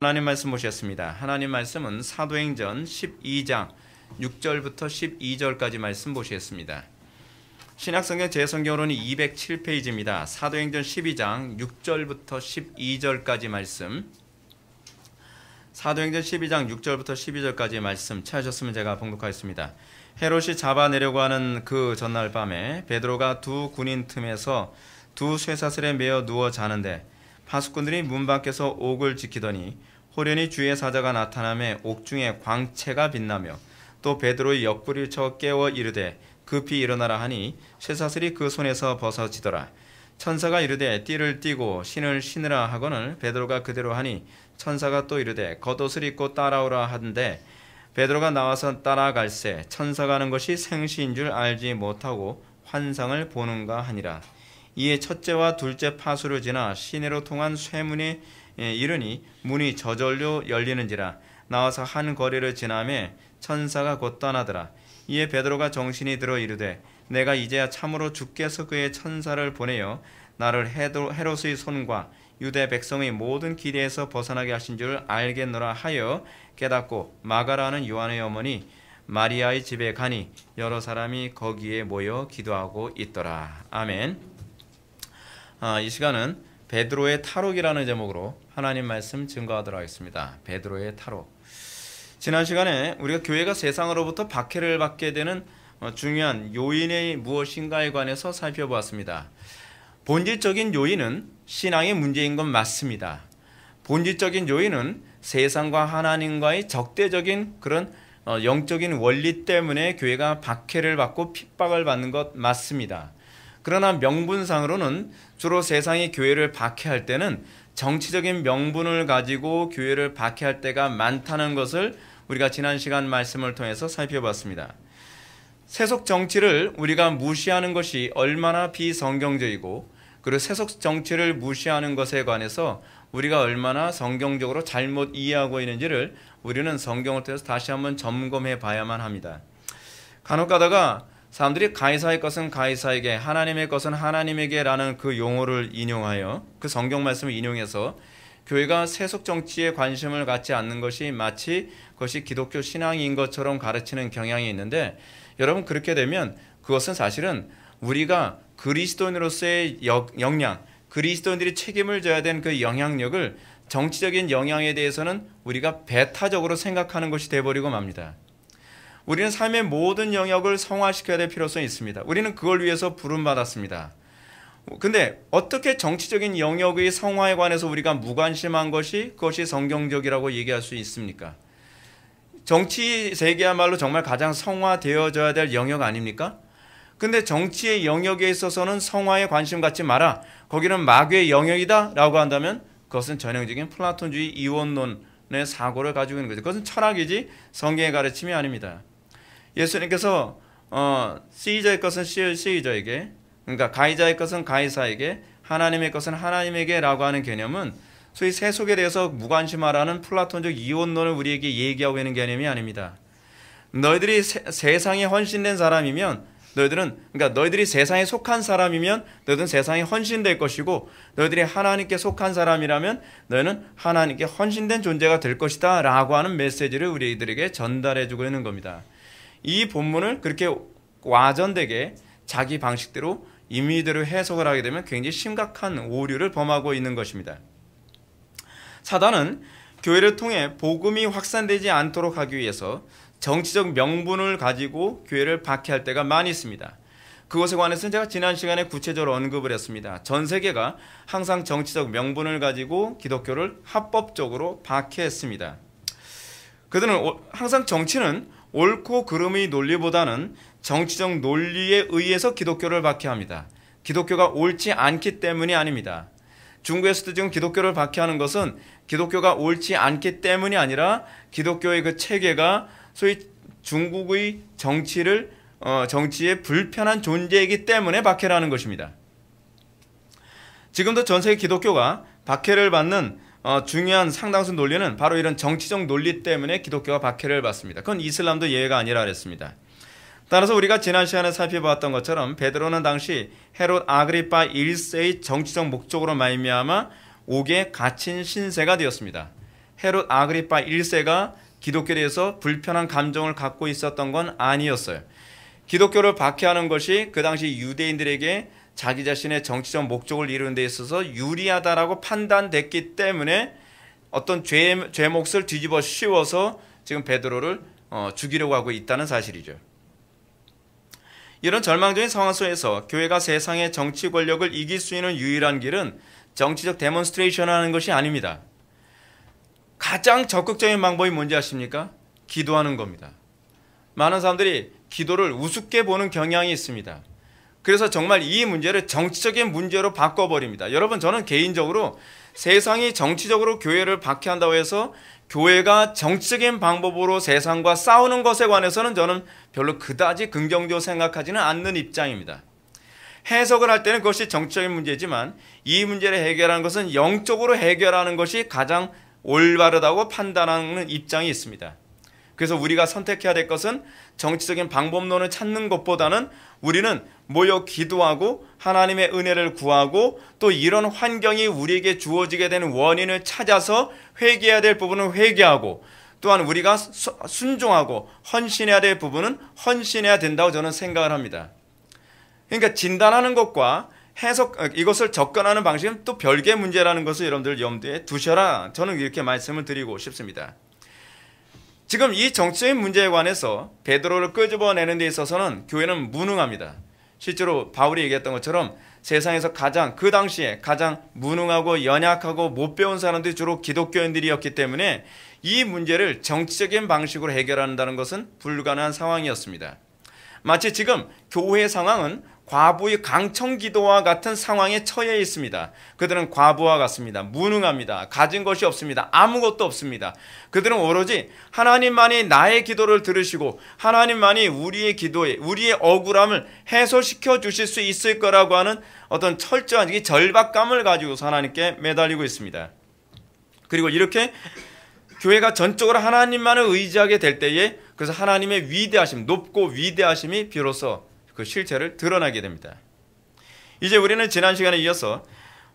하나님 말씀 보셨습니다. 하나님 말씀은 사도행전 12장 6절부터 12절까지 말씀 보시겠습니다. 신약성경 제성경으로는 207페이지입니다. 사도행전 12장 6절부터 12절까지 말씀, 사도행전 12장 6절부터 12절까지 말씀 찾으셨으면 제가 봉독하겠습니다. 헤롯이 잡아내려고 하는 그 전날 밤에 베드로가 두 군인 틈에서 두 쇠사슬에 매어 누워 자는데 파수꾼들이 문 밖에서 옥을 지키더니 호련히 주의 사자가 나타나매 옥중에 광채가 빛나며 또 베드로의 옆구리를 쳐 깨워 이르되 급히 일어나라 하니 쇠사슬이 그 손에서 벗어지더라. 천사가 이르되 띠를 띠고 신을 신으라 하거늘 베드로가 그대로 하니 천사가 또 이르되 겉옷을 입고 따라오라 하는데 베드로가 나와서 따라갈새 천사가 하는 것이 생시인 줄 알지 못하고 환상을 보는가 하니라. 이에 첫째와 둘째 파수를 지나 시내로 통한 쇠문에 이르니 문이 저절로 열리는지라. 나와서 한 거리를 지나매 천사가 곧 떠나더라. 이에 베드로가 정신이 들어 이르되 내가 이제야 참으로 주께서 그의 천사를 보내어 나를 헤롯의 손과 유대 백성의 모든 기대에서 벗어나게 하신 줄 알겠노라 하여 깨닫고 마가라는 요한의 어머니 마리아의 집에 가니 여러 사람이 거기에 모여 기도하고 있더라. 아멘. 이 시간은 베드로의 탈옥이라는 제목으로 하나님 말씀 증거하도록 하겠습니다. 베드로의 탈옥. 지난 시간에 우리가 교회가 세상으로부터 박해를 받게 되는 중요한 요인이 무엇인가에 관해서 살펴보았습니다. 본질적인 요인은 신앙의 문제인 건 맞습니다. 본질적인 요인은 세상과 하나님과의 적대적인 그런 영적인 원리 때문에 교회가 박해를 받고 핍박을 받는 것 맞습니다. 그러나 명분상으로는 주로 세상이 교회를 박해할 때는 정치적인 명분을 가지고 교회를 박해할 때가 많다는 것을 우리가 지난 시간 말씀을 통해서 살펴봤습니다. 세속 정치를 우리가 무시하는 것이 얼마나 비성경적이고 그리고 세속 정치를 무시하는 것에 관해서 우리가 얼마나 성경적으로 잘못 이해하고 있는지를 우리는 성경을 통해서 다시 한번 점검해 봐야만 합니다. 간혹 가다가 사람들이 가이사의 것은 가이사에게 하나님의 것은 하나님에게 라는 그 용어를 인용하여 그 성경 말씀을 인용해서 교회가 세속 정치에 관심을 갖지 않는 것이 마치 그것이 기독교 신앙인 것처럼 가르치는 경향이 있는데, 여러분 그렇게 되면 그것은 사실은 우리가 그리스도인으로서의 역량, 그리스도인들이 책임을 져야 되는 그 영향력을 정치적인 영향에 대해서는 우리가 배타적으로 생각하는 것이 되어버리고 맙니다. 우리는 삶의 모든 영역을 성화시켜야 될 필요성이 있습니다. 우리는 그걸 위해서 부름받았습니다. 근데 어떻게 정치적인 영역의 성화에 관해서 우리가 무관심한 것이 그것이 성경적이라고 얘기할 수 있습니까? 정치 세계야말로 정말 가장 성화되어져야 될 영역 아닙니까? 근데 정치의 영역에 있어서는 성화에 관심 갖지 마라, 거기는 마귀의 영역이다 라고 한다면 그것은 전형적인 플라톤주의 이원론의 사고를 가지고 있는 거죠. 그것은 철학이지 성경의 가르침이 아닙니다. 예수님께서 시저의 것은 시저에게, 그러니까 가이사의 것은 가이사에게, 하나님의 것은 하나님에게 라고 하는 개념은 소위 세속에 대해서 무관심하라는 플라톤적 이원론을 우리에게 얘기하고 있는 개념이 아닙니다. 너희들이 세상에 헌신된 사람이면 너희들이 세상에 속한 사람이면 너희들은 세상에 헌신될 것이고, 너희들이 하나님께 속한 사람이라면 너희는 하나님께 헌신된 존재가 될 것이다 라고 하는 메시지를 우리들에게 전달해주고 있는 겁니다. 이 본문을 그렇게 와전되게 자기 방식대로 임의대로 해석을 하게 되면 굉장히 심각한 오류를 범하고 있는 것입니다. 사단은 교회를 통해 복음이 확산되지 않도록 하기 위해서 정치적 명분을 가지고 교회를 박해할 때가 많이 있습니다. 그것에 관해서는 제가 지난 시간에 구체적으로 언급을 했습니다. 전 세계가 항상 정치적 명분을 가지고 기독교를 합법적으로 박해했습니다. 그들은 항상 정치는 옳고 그름의 논리보다는 정치적 논리에 의해서 기독교를 박해합니다. 기독교가 옳지 않기 때문이 아닙니다. 중국에서도 지금 기독교를 박해하는 것은 기독교가 옳지 않기 때문이 아니라 기독교의 그 체계가 소위 중국의 정치의 불편한 존재이기 때문에 박해를 하는 것입니다. 지금도 전 세계 기독교가 박해를 받는 중요한 상당수 논리는 바로 이런 정치적 논리 때문에 기독교가 박해를 받습니다. 그건 이슬람도 예외가 아니라 그랬습니다. 따라서 우리가 지난 시간에 살펴보았던 것처럼 베드로는 당시 헤롯 아그리파 1세의 정치적 목적으로 말미암아 옥에 갇힌 신세가 되었습니다. 헤롯 아그리파 1세가 기독교에 대해서 불편한 감정을 갖고 있었던 건 아니었어요. 기독교를 박해하는 것이 그 당시 유대인들에게 자기 자신의 정치적 목적을 이루는 데 있어서 유리하다라고 판단됐기 때문에 어떤 죄의 몫을 뒤집어 씌워서 지금 베드로를 죽이려고 하고 있다는 사실이죠. 이런 절망적인 상황 속에서 교회가 세상의 정치 권력을 이길 수 있는 유일한 길은 정치적 데몬스트레이션을 하는 것이 아닙니다. 가장 적극적인 방법이 뭔지 아십니까? 기도하는 겁니다. 많은 사람들이 기도를 우습게 보는 경향이 있습니다. 그래서 정말 이 문제를 정치적인 문제로 바꿔버립니다. 여러분, 저는 개인적으로 세상이 정치적으로 교회를 박해한다고 해서 교회가 정치적인 방법으로 세상과 싸우는 것에 관해서는 저는 별로 그다지 긍정적으로 생각하지는 않는 입장입니다. 해석을 할 때는 그것이 정치적인 문제지만 이 문제를 해결하는 것은 영적으로 해결하는 것이 가장 올바르다고 판단하는 입장이 있습니다. 그래서 우리가 선택해야 될 것은 정치적인 방법론을 찾는 것보다는 우리는 모여 기도하고 하나님의 은혜를 구하고 또 이런 환경이 우리에게 주어지게 되는 원인을 찾아서 회개해야 될 부분은 회개하고 또한 우리가 순종하고 헌신해야 될 부분은 헌신해야 된다고 저는 생각을 합니다. 그러니까 진단하는 것과 이것을 접근하는 방식은 또 별개의 문제라는 것을 여러분들 염두에 두셔라. 저는 이렇게 말씀을 드리고 싶습니다. 지금 이 정치적인 문제에 관해서 베드로를 끄집어내는 데 있어서는 교회는 무능합니다. 실제로 바울이 얘기했던 것처럼 세상에서 그 당시에 가장 무능하고 연약하고 못 배운 사람들이 주로 기독교인들이었기 때문에 이 문제를 정치적인 방식으로 해결한다는 것은 불가능한 상황이었습니다. 마치 지금 교회 상황은 과부의 강청기도와 같은 상황에 처해 있습니다. 그들은 과부와 같습니다. 무능합니다. 가진 것이 없습니다. 아무것도 없습니다. 그들은 오로지 하나님만이 나의 기도를 들으시고 하나님만이 우리의 기도에 우리의 억울함을 해소시켜 주실 수 있을 거라고 하는 어떤 철저한 이 절박감을 가지고 하나님께 매달리고 있습니다. 그리고 이렇게 교회가 전적으로 하나님만을 의지하게 될 때에 그래서 하나님의 위대하심, 높고 위대하심이 비로소 그 실체를 드러나게 됩니다. 이제 우리는 지난 시간에 이어서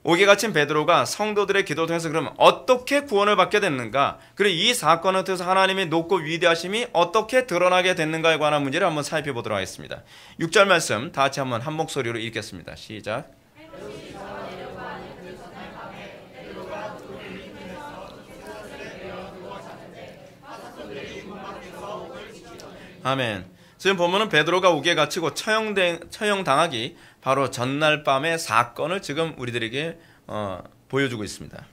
옥에 갇힌 베드로가 성도들의 기도를 통해서 그러면 어떻게 구원을 받게 됐는가, 그리고 이 사건을 통해서 하나님의 높고 위대하심이 어떻게 드러나게 됐는가에 관한 문제를 한번 살펴보도록 하겠습니다. 6절 말씀 다 같이 한번 한 목소리로 읽겠습니다. 시작. 아멘. 지금 보면은 베드로가 옥에 갇히고 처형당하기 바로 전날 밤의 사건을 지금 우리들에게 보여주고 있습니다.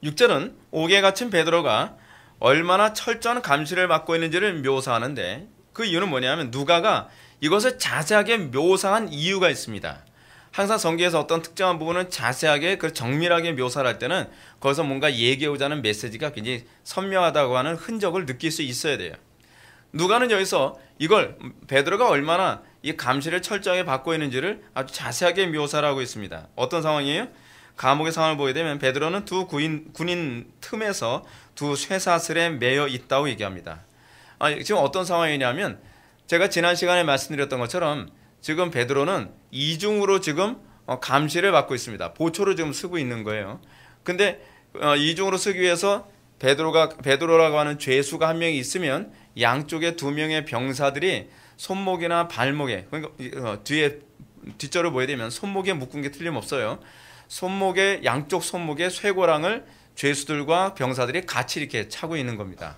6절은 옥에 갇힌 베드로가 얼마나 철저한 감시를 받고 있는지를 묘사하는데 그 이유는 뭐냐면 누가가 이것을 자세하게 묘사한 이유가 있습니다. 항상 성경에서 어떤 특정한 부분을 자세하게 정밀하게 묘사를 할 때는 거기서 뭔가 얘기하고자 하는 메시지가 굉장히 선명하다고 하는 흔적을 느낄 수 있어야 돼요. 누가는 여기서 이걸 베드로가 얼마나 이 감시를 철저하게 받고 있는지를 아주 자세하게 묘사를 하고 있습니다. 어떤 상황이에요? 감옥의 상황을 보게 되면 베드로는 두 군인 틈에서 두 쇠사슬에 매여 있다고 얘기합니다. 지금 어떤 상황이냐면 제가 지난 시간에 말씀드렸던 것처럼 지금 베드로는 이중으로 지금 감시를 받고 있습니다. 보초를 지금 쓰고 있는 거예요. 근데 이중으로 쓰기 위해서 베드로라고 하는 죄수가 한 명이 있으면 양쪽에 두 명의 병사들이 손목이나 발목에, 그러니까 뒷절을 보게 되면 손목에 묶은 게 틀림없어요. 양쪽 손목에 쇠고랑을 죄수들과 병사들이 같이 이렇게 차고 있는 겁니다.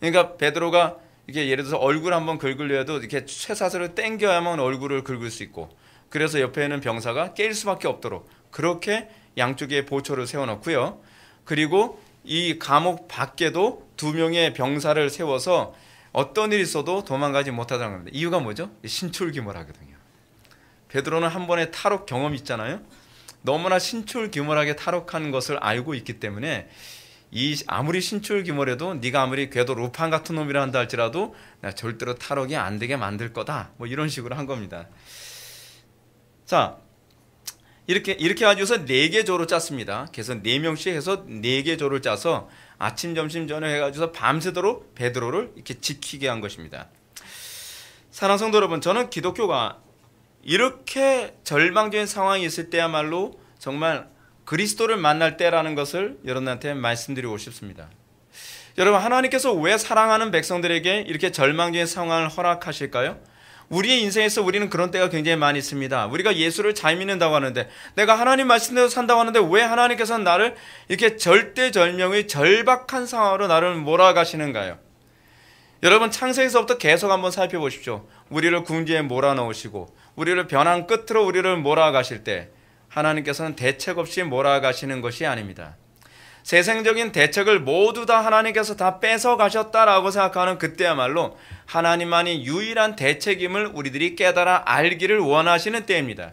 그러니까 베드로가 이게 예를 들어서 얼굴 한번 긁으려 해도 이렇게 쇠사슬을 당겨야만 얼굴을 긁을 수 있고, 그래서 옆에 있는 병사가 깰 수밖에 없도록 그렇게 양쪽에 보초를 세워놓고요. 그리고 이 감옥 밖에도 두 명의 병사를 세워서 어떤 일이 있어도 도망가지 못하다는 겁니다. 이유가 뭐죠? 신출귀몰하거든요. 베드로는 한 번의 탈옥 경험이 있잖아요. 너무나 신출귀몰하게 탈옥한 것을 알고 있기 때문에 아무리 신출귀몰해도 네가 아무리 궤도 루판 같은 놈이라 한다 할지라도 나 절대로 탈옥이 안 되게 만들 거다. 뭐 이런 식으로 한 겁니다. 자, 이렇게 가지고서 4개 조로 짰습니다. 그래서 4명씩 해서 4개 조를 짜서 아침, 점심, 저녁 해가지고서 밤새도록 베드로를 이렇게 지키게 한 것입니다. 사랑하는 성도 여러분, 저는 기독교가 이렇게 절망적인 상황이 있을 때야말로 정말 그리스도를 만날 때라는 것을 여러분한테 말씀드리고 싶습니다. 여러분, 하나님께서 왜 사랑하는 백성들에게 이렇게 절망적인 상황을 허락하실까요? 우리의 인생에서 우리는 그런 때가 굉장히 많이 있습니다. 우리가 예수를 잘 믿는다고 하는데, 내가 하나님 말씀대로 산다고 하는데 왜 하나님께서는 나를 이렇게 절대절명의 절박한 상황으로 나를 몰아가시는가요? 여러분, 창세기서부터 계속 한번 살펴보십시오. 우리를 궁지에 몰아넣으시고 우리를 변한 끝으로 우리를 몰아가실 때 하나님께서는 대책 없이 몰아가시는 것이 아닙니다. 세상적인 대책을 모두 다 하나님께서 다 뺏어가셨다라고 생각하는 그때야말로 하나님만이 유일한 대책임을 우리들이 깨달아 알기를 원하시는 때입니다.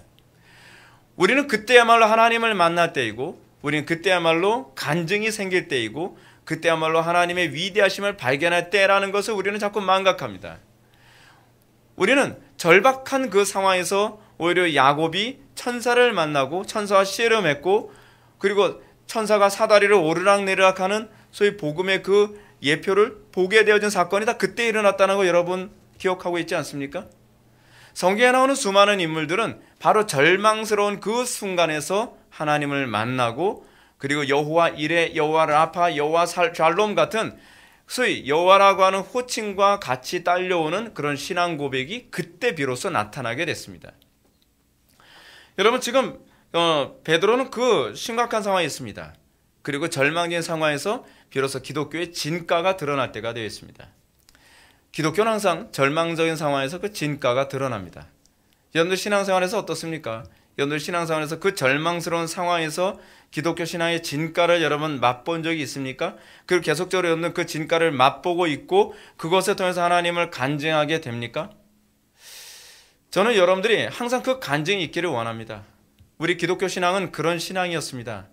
우리는 그때야말로 하나님을 만날 때이고, 우리는 그때야말로 간증이 생길 때이고, 그때야말로 하나님의 위대하심을 발견할 때라는 것을 우리는 자꾸 망각합니다. 우리는 절박한 그 상황에서 오히려 야곱이 천사를 만나고 천사와 씨름했고, 그리고 천사가 사다리를 오르락내리락하는 소위 복음의 그 예표를 보게 되어진 사건이 다 그때 일어났다는 거 여러분 기억하고 있지 않습니까? 성경에 나오는 수많은 인물들은 바로 절망스러운 그 순간에서 하나님을 만나고, 그리고 여호와 이레, 여호와 라파, 여호와 샬롬 같은 소위 여호와라고 하는 호칭과 같이 딸려오는 그런 신앙 고백이 그때 비로소 나타나게 됐습니다. 여러분, 지금 베드로는 그 심각한 상황에 있습니다. 그리고 절망적인 상황에서 비로소 기독교의 진가가 드러날 때가 되어 있습니다. 기독교는 항상 절망적인 상황에서 그 진가가 드러납니다. 여러분들 신앙생활에서 어떻습니까? 여러분들 신앙생활에서 그 절망스러운 상황에서 기독교 신앙의 진가를 여러분 맛본 적이 있습니까? 그리고 계속적으로 여러분 그 진가를 맛보고 있고 그것을 통해서 하나님을 간증하게 됩니까? 저는 여러분들이 항상 그 간증이 있기를 원합니다. 우리 기독교 신앙은 그런 신앙이었습니다.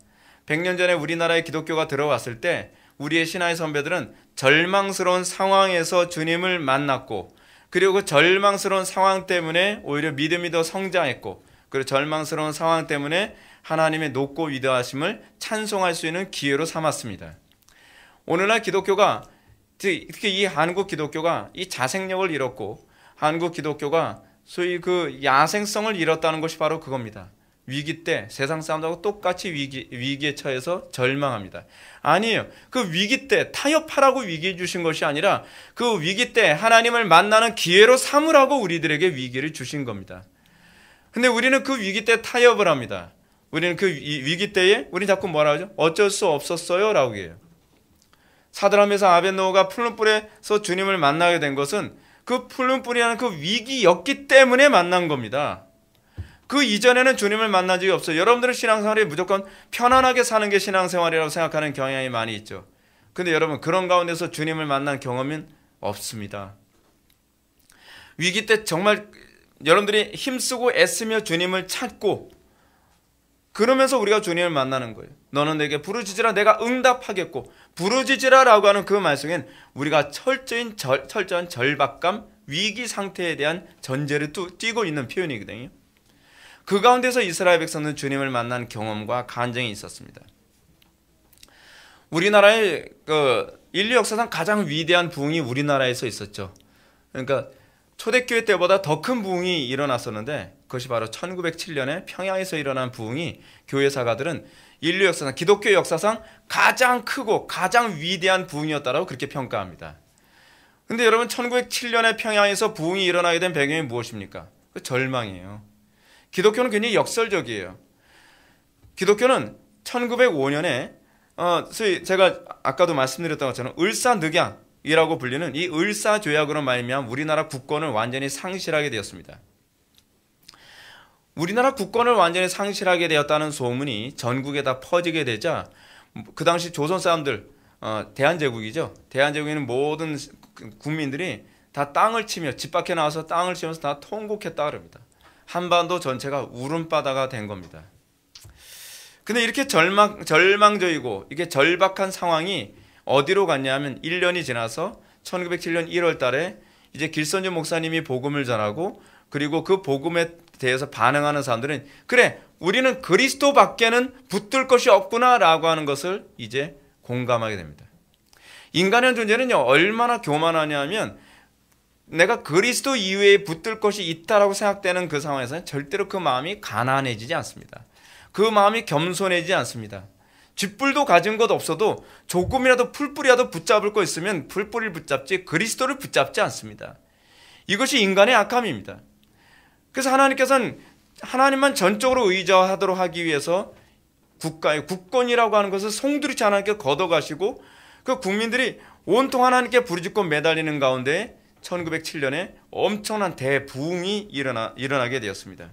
100년 전에 우리나라에 기독교가 들어왔을 때 우리의 신앙의 선배들은 절망스러운 상황에서 주님을 만났고, 그리고 그 절망스러운 상황 때문에 오히려 믿음이 더 성장했고, 그리고 절망스러운 상황 때문에 하나님의 높고 위대하심을 찬송할 수 있는 기회로 삼았습니다. 오늘날 기독교가, 특히 이 한국 기독교가 이 자생력을 잃었고, 한국 기독교가 소위 그 야생성을 잃었다는 것이 바로 그겁니다. 위기 때 세상 사람들하고 똑같이 위기에 처해서 절망합니다. 아니에요. 그 위기 때 타협하라고 위기에 주신 것이 아니라 그 위기 때 하나님을 만나는 기회로 삼으라고 우리들에게 위기를 주신 겁니다. 근데 우리는 그 위기 때 타협을 합니다. 우리는 그 위기 때에 우리는 자꾸 뭐라 하죠? 어쩔 수 없었어요 라고 해요. 사드라메사 아벳노고가 푸른 뿔에서 주님을 만나게 된 것은 그 푸른 뿔이라는 그 위기였기 때문에 만난 겁니다. 그 이전에는 주님을 만난 적이 없어요. 여러분들은 신앙생활이 무조건 편안하게 사는 게 신앙생활이라고 생각하는 경향이 많이 있죠. 근데 여러분, 그런 가운데서 주님을 만난 경험은 없습니다. 위기 때 정말 여러분들이 힘쓰고 애쓰며 주님을 찾고, 그러면서 우리가 주님을 만나는 거예요. 너는 내게 부르짖으라 내가 응답하겠고, 부르짖으라 라고 하는 그 말씀엔 우리가 철저한 절박감, 위기 상태에 대한 전제를 띄고 있는 표현이거든요. 그 가운데서 이스라엘 백성은 주님을 만난 경험과 간증이 있었습니다. 우리나라의 인류 역사상 가장 위대한 부흥이 우리나라에서 있었죠. 그러니까 초대교회 때보다 더 큰 부흥이 일어났었는데, 그것이 바로 1907년에 평양에서 일어난 부흥이 교회 사가들은 인류 역사상, 기독교 역사상 가장 크고 가장 위대한 부흥이었다고 그렇게 평가합니다. 근데 여러분, 1907년에 평양에서 부흥이 일어나게 된 배경이 무엇입니까? 그 절망이에요. 기독교는 굉장히 역설적이에요. 기독교는 1905년에 제가 아까도 말씀드렸던 것처럼 을사늑약이라고 불리는 이 을사조약으로 말미암아 우리나라 국권을 완전히 상실하게 되었습니다. 우리나라 국권을 완전히 상실하게 되었다는 소문이 전국에 다 퍼지게 되자 그 당시 조선 사람들, 대한제국이죠. 대한제국에는 모든 국민들이 다 땅을 치며, 집 밖에 나와서 땅을 치면서 다 통곡했다 그럽니다. 한반도 전체가 울음바다가 된 겁니다. 근데 이렇게 절망적이고 이게 절박한 상황이 어디로 갔냐 하면 1년이 지나서 1907년 1월 달에 이제 길선주 목사님이 복음을 전하고, 그리고 그 복음에 대해서 반응하는 사람들은 그래, 우리는 그리스도 밖에는 붙들 것이 없구나 라고 하는 것을 이제 공감하게 됩니다. 인간의 존재는요, 얼마나 교만하냐 하면 내가 그리스도 이외에 붙들 것이 있다라고 생각되는 그 상황에서는 절대로 그 마음이 가난해지지 않습니다. 그 마음이 겸손해지지 않습니다. 쥐뿔도 가진 것 없어도 조금이라도 풀뿌리라도 붙잡을 거 있으면 풀뿌리를 붙잡지 그리스도를 붙잡지 않습니다. 이것이 인간의 악함입니다. 그래서 하나님께서는 하나님만 전적으로 의지하도록 하기 위해서 국가의 국권이라고 하는 것을 송두리째 하나님께 걷어가시고 그 국민들이 온통 하나님께 부르짖고 매달리는 가운데 1907년에 엄청난 대부흥이 일어나게 되었습니다.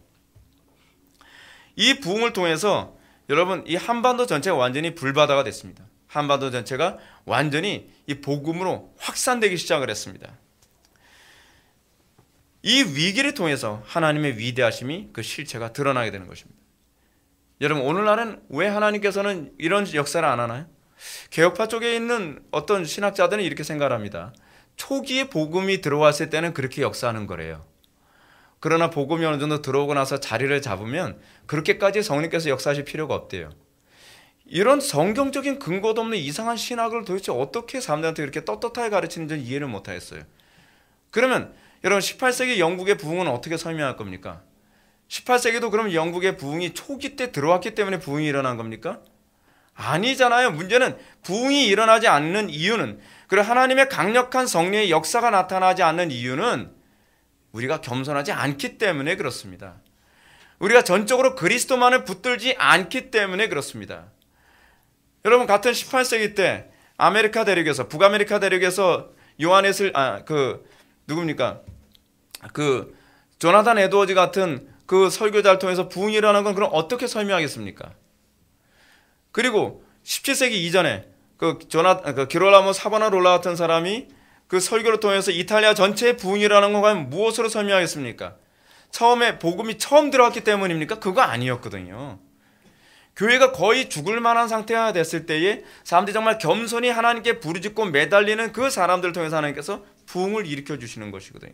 이 부흥을 통해서 여러분 이 한반도 전체가 완전히 불바다가 됐습니다. 한반도 전체가 완전히 이 복음으로 확산되기 시작을 했습니다. 이 위기를 통해서 하나님의 위대하심이 그 실체가 드러나게 되는 것입니다. 여러분 오늘날은 왜 하나님께서는 이런 역사를 안 하나요? 개혁파 쪽에 있는 어떤 신학자들은 이렇게 생각합니다. 초기에 복음이 들어왔을 때는 그렇게 역사하는 거래요. 그러나 복음이 어느 정도 들어오고 나서 자리를 잡으면 그렇게까지 성령께서 역사하실 필요가 없대요. 이런 성경적인 근거도 없는 이상한 신학을 도대체 어떻게 사람들한테 그렇게 떳떳하게 가르치는지 이해를 못하겠어요. 그러면 여러분 18세기 영국의 부흥은 어떻게 설명할 겁니까? 18세기도 그럼 영국의 부흥이 초기 때 들어왔기 때문에 부흥이 일어난 겁니까? 아니잖아요. 문제는 부흥이 일어나지 않는 이유는, 그리고 하나님의 강력한 성령의 역사가 나타나지 않는 이유는 우리가 겸손하지 않기 때문에 그렇습니다. 우리가 전적으로 그리스도만을 붙들지 않기 때문에 그렇습니다. 여러분 같은 18세기 때 아메리카 대륙에서 북아메리카 대륙에서 요한에슬 누굽니까? 그 조나단 에드워즈 같은 그 설교자를 통해서 부흥이 일어나는 건 그럼 어떻게 설명하겠습니까? 그리고 17세기 이전에 기롤라모 사바나롤라 같은 사람이 그 설교를 통해서 이탈리아 전체의 부흥이 일어나는 건 과연 무엇으로 설명하겠습니까? 처음에 복음이 처음 들어왔기 때문입니까? 그거 아니었거든요. 교회가 거의 죽을 만한 상태가 됐을 때에 사람들이 정말 겸손히 하나님께 부르짖고 매달리는 그 사람들을 통해서 하나님께서 부흥을 일으켜 주시는 것이거든요.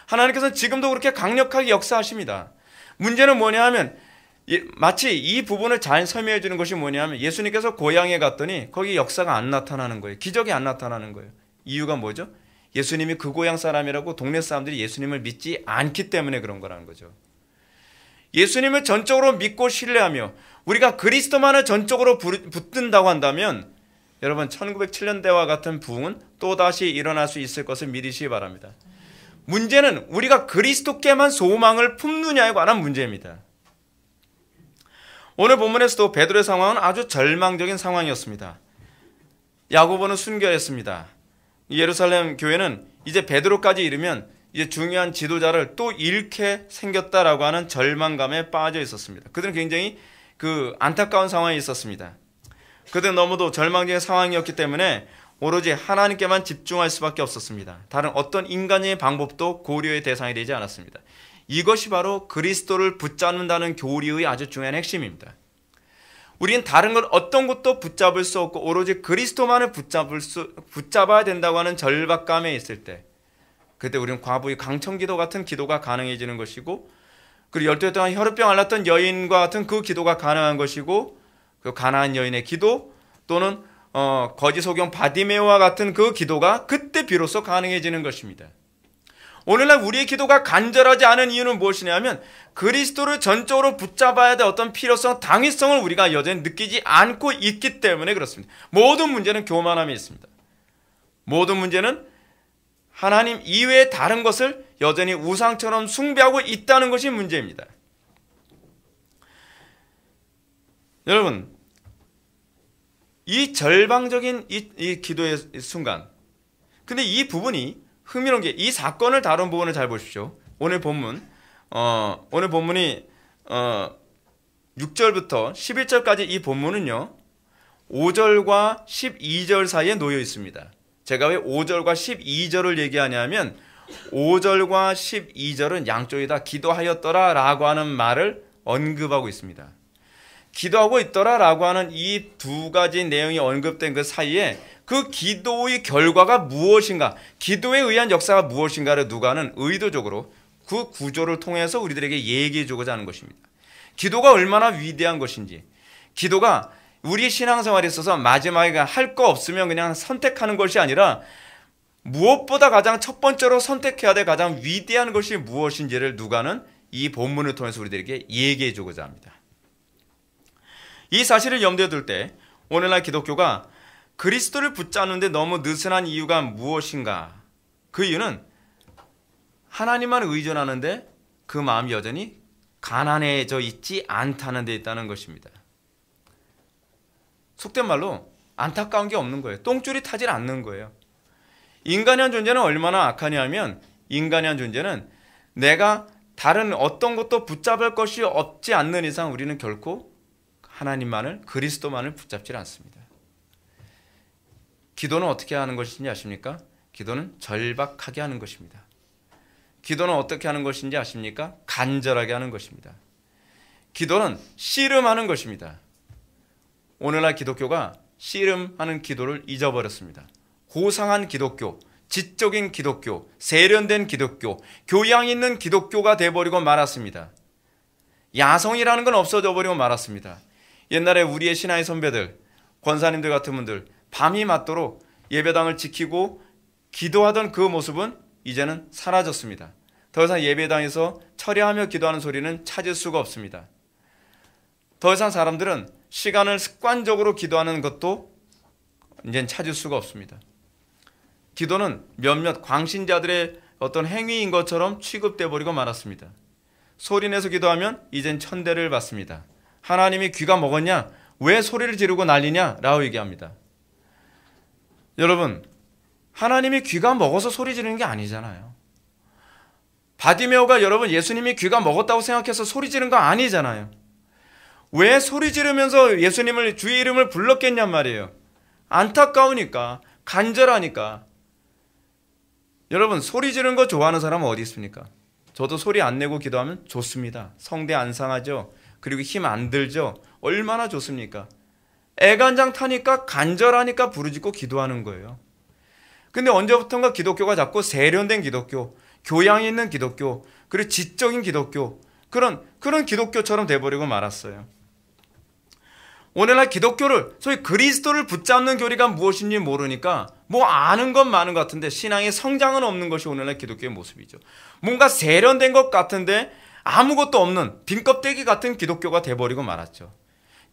하나님께서는 지금도 그렇게 강력하게 역사하십니다. 문제는 뭐냐 하면 마치 이 부분을 잘 설명해 주는 것이 뭐냐 하면 예수님께서 고향에 갔더니 거기 역사가 안 나타나는 거예요. 기적이 안 나타나는 거예요. 이유가 뭐죠? 예수님이 그 고향 사람이라고 동네 사람들이 예수님을 믿지 않기 때문에 그런 거라는 거죠. 예수님을 전적으로 믿고 신뢰하며 우리가 그리스도만을 전적으로 붙든다고 한다면 여러분 1907년대와 같은 부흥은 또다시 일어날 수 있을 것을 믿으시기 바랍니다. 문제는 우리가 그리스도께만 소망을 품느냐에 관한 문제입니다. 오늘 본문에서도 베드로의 상황은 아주 절망적인 상황이었습니다. 야고보는 순교했습니다. 예루살렘 교회는 이제 베드로까지 이르면 이제 중요한 지도자를 또 잃게 생겼다라고 하는 절망감에 빠져 있었습니다. 그들은 굉장히 안타까운 상황에 있었습니다. 그들은 너무도 절망적인 상황이었기 때문에 오로지 하나님께만 집중할 수밖에 없었습니다. 다른 어떤 인간의 방법도 고려의 대상이 되지 않았습니다. 이것이 바로 그리스도를 붙잡는다는 교리의 아주 중요한 핵심입니다. 우리는 다른 것 어떤 것도 붙잡을 수 없고 오로지 그리스도만을 붙잡아야 된다고 하는 절박감에 있을 때, 그때 우리는 과부의 강청기도 같은 기도가 가능해지는 것이고, 그리고 12해 동안 혈우병 앓았던 여인과 같은 그 기도가 가능한 것이고, 그 가나안 여인의 기도 또는 거지 소경 바디메오와 같은 그 기도가 그때 비로소 가능해지는 것입니다. 오늘날 우리의 기도가 간절하지 않은 이유는 무엇이냐면 그리스도를 전적으로 붙잡아야 될 어떤 필요성, 당위성을 우리가 여전히 느끼지 않고 있기 때문에 그렇습니다. 모든 문제는 교만함에 있습니다. 모든 문제는 하나님 이외의 다른 것을 여전히 우상처럼 숭배하고 있다는 것이 문제입니다. 여러분, 이 절망적인 이 기도의 순간, 근데 이 부분이 흥미로운 게 이 사건을 다룬 부분을 잘 보십시오. 오늘 본문이 6절부터 11절까지 이 본문은요 5절과 12절 사이에 놓여 있습니다. 제가 왜 5절과 12절을 얘기하냐면 5절과 12절은 양쪽이 다 기도하였더라 라고 하는 말을 언급하고 있습니다. 기도하고 있더라 라고 하는 이 두 가지 내용이 언급된 그 사이에 그 기도의 결과가 무엇인가, 기도에 의한 역사가 무엇인가를 누가는 의도적으로 그 구조를 통해서 우리들에게 얘기해 주고자 하는 것입니다. 기도가 얼마나 위대한 것인지, 기도가 우리 신앙생활에 있어서 마지막에 할 거 없으면 그냥 선택하는 것이 아니라 무엇보다 가장 첫 번째로 선택해야 될 가장 위대한 것이 무엇인지를 누가는 이 본문을 통해서 우리들에게 얘기해 주고자 합니다. 이 사실을 염두에 둘 때 오늘날 기독교가 그리스도를 붙잡는데 너무 느슨한 이유가 무엇인가? 그 이유는 하나님만 의존하는데 그 마음이 여전히 가난해져 있지 않다는 데 있다는 것입니다. 속된 말로 안타까운 게 없는 거예요. 똥줄이 타질 않는 거예요. 인간이 한 존재는 얼마나 악하냐 하면 인간이 한 존재는 내가 다른 어떤 것도 붙잡을 것이 없지 않는 이상 우리는 결코 하나님만을, 그리스도만을 붙잡지 않습니다. 기도는 어떻게 하는 것인지 아십니까? 기도는 절박하게 하는 것입니다. 기도는 어떻게 하는 것인지 아십니까? 간절하게 하는 것입니다. 기도는 씨름하는 것입니다. 오늘날 기독교가 씨름하는 기도를 잊어버렸습니다. 고상한 기독교, 지적인 기독교, 세련된 기독교, 교양 있는 기독교가 돼버리고 말았습니다. 야성이라는 건 없어져 버리고 말았습니다. 옛날에 우리의 신앙의 선배들, 권사님들 같은 분들 밤이 맞도록 예배당을 지키고 기도하던 그 모습은 이제는 사라졌습니다. 더 이상 예배당에서 철야하며 기도하는 소리는 찾을 수가 없습니다. 더 이상 사람들은 시간을 습관적으로 기도하는 것도 이제는 찾을 수가 없습니다. 기도는 몇몇 광신자들의 어떤 행위인 것처럼 취급돼 버리고 말았습니다. 소리내서 기도하면 이젠 천대를 받습니다. 하나님이 귀가 먹었냐? 왜 소리를 지르고 난리냐? 라고 얘기합니다. 여러분, 하나님이 귀가 먹어서 소리 지르는 게 아니잖아요. 바디메오가 여러분 예수님이 귀가 먹었다고 생각해서 소리 지른 거 아니잖아요. 왜 소리 지르면서 예수님을 주의 이름을 불렀겠냔 말이에요. 안타까우니까, 간절하니까. 여러분, 소리 지르는 거 좋아하는 사람은 어디 있습니까? 저도 소리 안 내고 기도하면 좋습니다. 성대 안 상하죠. 그리고 힘 안 들죠. 얼마나 좋습니까? 애간장 타니까 간절하니까 부르짖고 기도하는 거예요. 근데 언제부턴가 기독교가 자꾸 세련된 기독교, 교양이 있는 기독교, 그리고 지적인 기독교, 그런 기독교처럼 돼버리고 말았어요. 오늘날 기독교를, 소위 그리스도를 붙잡는 교리가 무엇인지 모르니까 뭐 아는 건 많은 것 같은데 신앙의 성장은 없는 것이 오늘날 기독교의 모습이죠. 뭔가 세련된 것 같은데 아무것도 없는 빈껍데기 같은 기독교가 돼버리고 말았죠.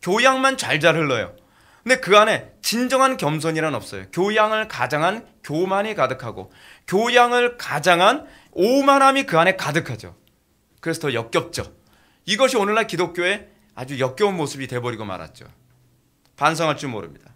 교양만 잘잘 흘러요. 근데 그 안에 진정한 겸손이란 없어요. 교양을 가장한 교만이 가득하고 교양을 가장한 오만함이 그 안에 가득하죠. 그래서 더 역겹죠. 이것이 오늘날 기독교의 아주 역겨운 모습이 돼버리고 말았죠. 반성할 줄 모릅니다.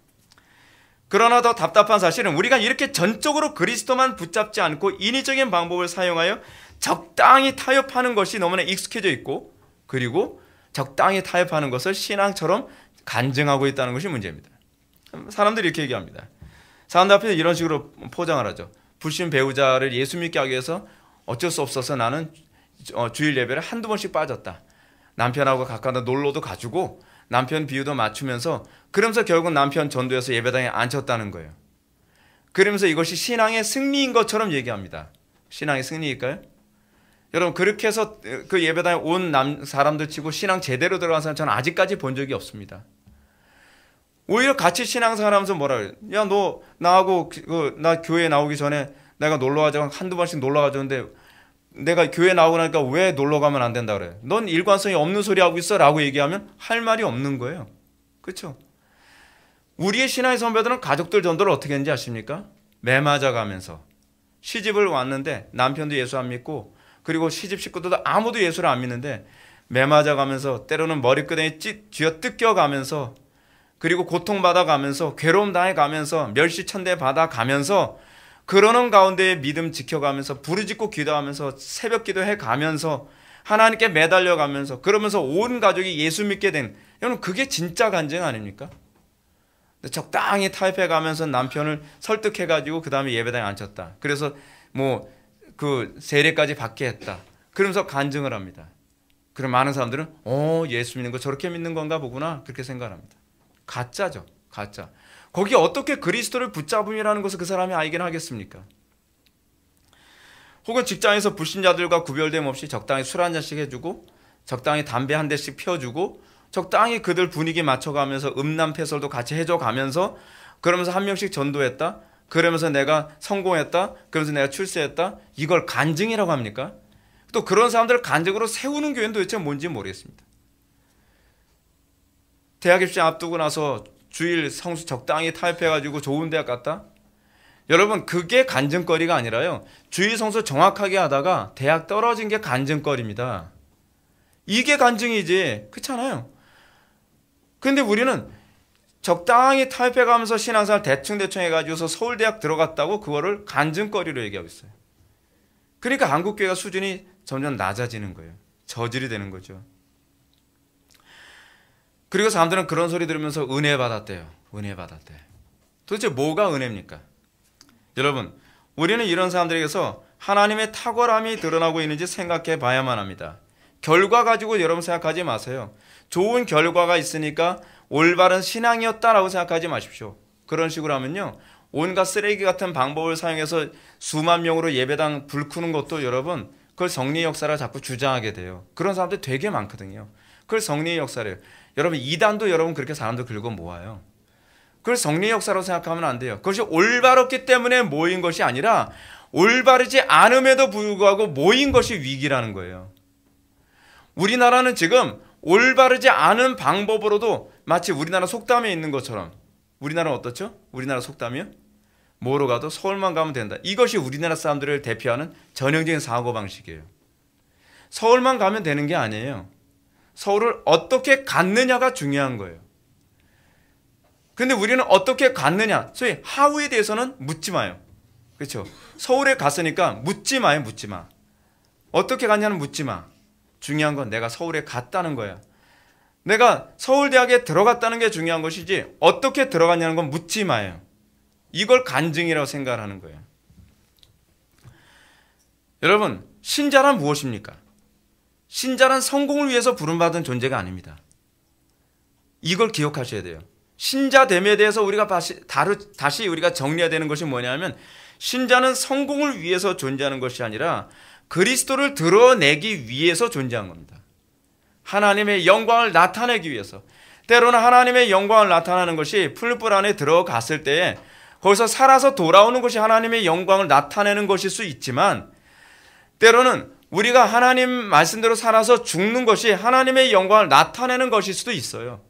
그러나 더 답답한 사실은 우리가 이렇게 전적으로 그리스도만 붙잡지 않고 인위적인 방법을 사용하여 적당히 타협하는 것이 너무나 익숙해져 있고, 그리고 적당히 타협하는 것을 신앙처럼 간증하고 있다는 것이 문제입니다. 사람들이 이렇게 얘기합니다. 사람들 앞에서 이런 식으로 포장을 하죠. 불신 배우자를 예수 믿게 하기 위해서 어쩔 수 없어서 나는 주일 예배를 한두 번씩 빠졌다. 남편하고 가까운 놀러도 가지고 남편 비유도 맞추면서, 그러면서 결국 남편 전도해서 예배당에 앉혔다는 거예요. 그러면서 이것이 신앙의 승리인 것처럼 얘기합니다. 신앙의 승리일까요? 여러분, 그렇게 해서 그 예배당에 온 사람들 치고 신앙 제대로 들어간 사람 저는 아직까지 본 적이 없습니다. 오히려 같이 신앙생활 하면서 뭐라 그래요? 야, 너 나하고 나 교회 나오기 전에 내가 놀러 가자고 한두 번씩 놀러 가자는데 내가 교회 나오고 나니까 왜 놀러 가면 안 된다 그래? 넌 일관성이 없는 소리 하고 있어 라고 얘기하면 할 말이 없는 거예요. 그렇죠? 우리의 신앙의 선배들은 가족들 전도를 어떻게 했는지 아십니까? 매 맞아가면서 시집을 왔는데 남편도 예수 안 믿고, 그리고 시집 식구들도 아무도 예수를 안 믿는데 매 맞아가면서 때로는 머리끄댕이 쥐어 뜯겨가면서, 그리고 고통받아가면서 괴로움 당해가면서 멸시천대 받아가면서, 그러는 가운데 믿음 지켜가면서 부르짖고 기도하면서 새벽 기도해 가면서 하나님께 매달려가면서, 그러면서 온 가족이 예수 믿게 된, 여러분 그게 진짜 간증 아닙니까? 적당히 타협해가면서 남편을 설득해가지고 그 다음에 예배당에 앉혔다. 그래서 뭐 그 세례까지 받게 했다. 그러면서 간증을 합니다. 그럼 많은 사람들은 예수 믿는 거 저렇게 믿는 건가 보구나, 그렇게 생각합니다. 가짜죠. 가짜. 거기에 어떻게 그리스도를 붙잡음이라는 것을 그 사람이 알긴 하겠습니까? 혹은 직장에서 불신자들과 구별됨 없이 적당히 술 한 잔씩 해주고, 적당히 담배 한 대씩 피워주고, 적당히 그들 분위기 맞춰가면서 음란패설도 같이 해줘가면서, 그러면서 한 명씩 전도했다. 그러면서 내가 성공했다. 그러면서 내가 출세했다. 이걸 간증이라고 합니까? 또 그런 사람들을 간증으로 세우는 교회는 도대체 뭔지 모르겠습니다. 대학 입시 앞두고 나서 주일 성수 적당히 타협해가지고 좋은 대학 갔다? 여러분, 그게 간증거리가 아니라요, 주일 성수 정확하게 하다가 대학 떨어진 게 간증거리입니다. 이게 간증이지. 그렇잖아요. 근데 우리는 적당히 타협해가면서 신앙생활 대충 해가지고서 서울대학 들어갔다고 그거를 간증거리로 얘기하고 있어요. 그러니까 한국교회가 수준이 점점 낮아지는 거예요. 저질이 되는 거죠. 그리고 사람들은 그런 소리 들으면서 은혜 받았대요. 은혜 받았대. 도대체 뭐가 은혜입니까? 여러분, 우리는 이런 사람들에게서 하나님의 탁월함이 드러나고 있는지 생각해 봐야만 합니다. 결과 가지고 여러분 생각하지 마세요. 좋은 결과가 있으니까 올바른 신앙이었다라고 생각하지 마십시오. 그런 식으로 하면요, 온갖 쓰레기 같은 방법을 사용해서 수만 명으로 예배당 불 끄는 것도 여러분, 그걸 성리의 역사를 자꾸 주장하게 돼요. 그런 사람들 되게 많거든요. 그걸 성리의 역사래요. 여러분, 이단도 여러분 그렇게 사람들 긁어 모아요. 그걸 성리의 역사로 생각하면 안 돼요. 그것이 올바랐기 때문에 모인 것이 아니라 올바르지 않음에도 불구하고 모인 것이 위기라는 거예요. 우리나라는 지금 올바르지 않은 방법으로도 마치 우리나라 속담에 있는 것처럼, 우리나라는 어떻죠? 우리나라 속담이요? 뭐로 가도 서울만 가면 된다. 이것이 우리나라 사람들을 대표하는 전형적인 사고방식이에요. 서울만 가면 되는 게 아니에요. 서울을 어떻게 갖느냐가 중요한 거예요. 근데 우리는 어떻게 갖느냐, 소위 하우에 대해서는 묻지 마요. 그렇죠? 서울에 갔으니까 묻지 마요. 묻지 마. 어떻게 갔냐는 묻지 마. 중요한 건 내가 서울에 갔다는 거야. 내가 서울대학에 들어갔다는 게 중요한 것이지 어떻게 들어갔냐는 건 묻지 마요. 이걸 간증이라고 생각하는 거예요. 여러분, 신자란 무엇입니까? 신자란 성공을 위해서 부름받은 존재가 아닙니다. 이걸 기억하셔야 돼요. 신자됨에 대해서 우리가 다시 우리가 정리해야 되는 것이 뭐냐면, 신자는 성공을 위해서 존재하는 것이 아니라 그리스도를 드러내기 위해서 존재한 겁니다. 하나님의 영광을 나타내기 위해서. 때로는 하나님의 영광을 나타내는 것이 풀불 안에 들어갔을 때에 거기서 살아서 돌아오는 것이 하나님의 영광을 나타내는 것일 수 있지만, 때로는 우리가 하나님 말씀대로 살아서 죽는 것이 하나님의 영광을 나타내는 것일 수도 있어요.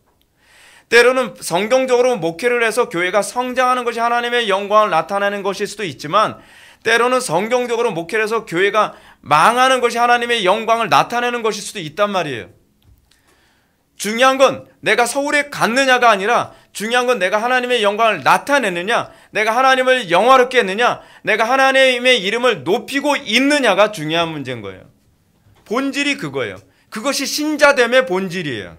때로는 성경적으로 목회를 해서 교회가 성장하는 것이 하나님의 영광을 나타내는 것일 수도 있지만, 때로는 성경적으로 목회를 해서 교회가 망하는 것이 하나님의 영광을 나타내는 것일 수도 있단 말이에요. 중요한 건 내가 서울에 갔느냐가 아니라 중요한 건 내가 하나님의 영광을 나타내느냐, 내가 하나님을 영화롭게 했느냐, 내가 하나님의 이름을 높이고 있느냐가 중요한 문제인 거예요. 본질이 그거예요. 그것이 신자됨의 본질이에요.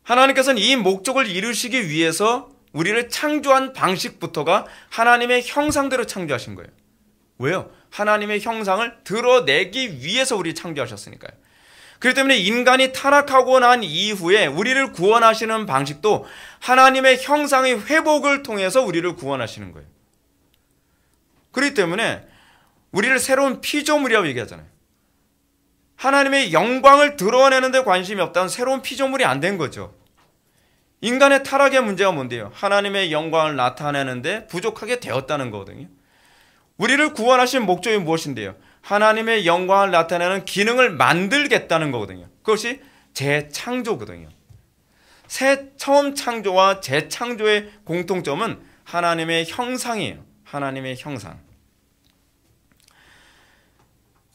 하나님께서는 이 목적을 이루시기 위해서 우리를 창조한 방식부터가 하나님의 형상대로 창조하신 거예요. 왜요? 하나님의 형상을 드러내기 위해서 우리 창조하셨으니까요. 그렇기 때문에 인간이 타락하고 난 이후에 우리를 구원하시는 방식도 하나님의 형상의 회복을 통해서 우리를 구원하시는 거예요. 그렇기 때문에 우리를 새로운 피조물이라고 얘기하잖아요. 하나님의 영광을 드러내는 데 관심이 없다면 새로운 피조물이 안 된 거죠. 인간의 타락의 문제가 뭔데요? 하나님의 영광을 나타내는데 부족하게 되었다는 거거든요. 우리를 구원하신 목적이 무엇인데요? 하나님의 영광을 나타내는 기능을 만들겠다는 거거든요. 그것이 재창조거든요. 처음 창조와 재창조의 공통점은 하나님의 형상이에요. 하나님의 형상.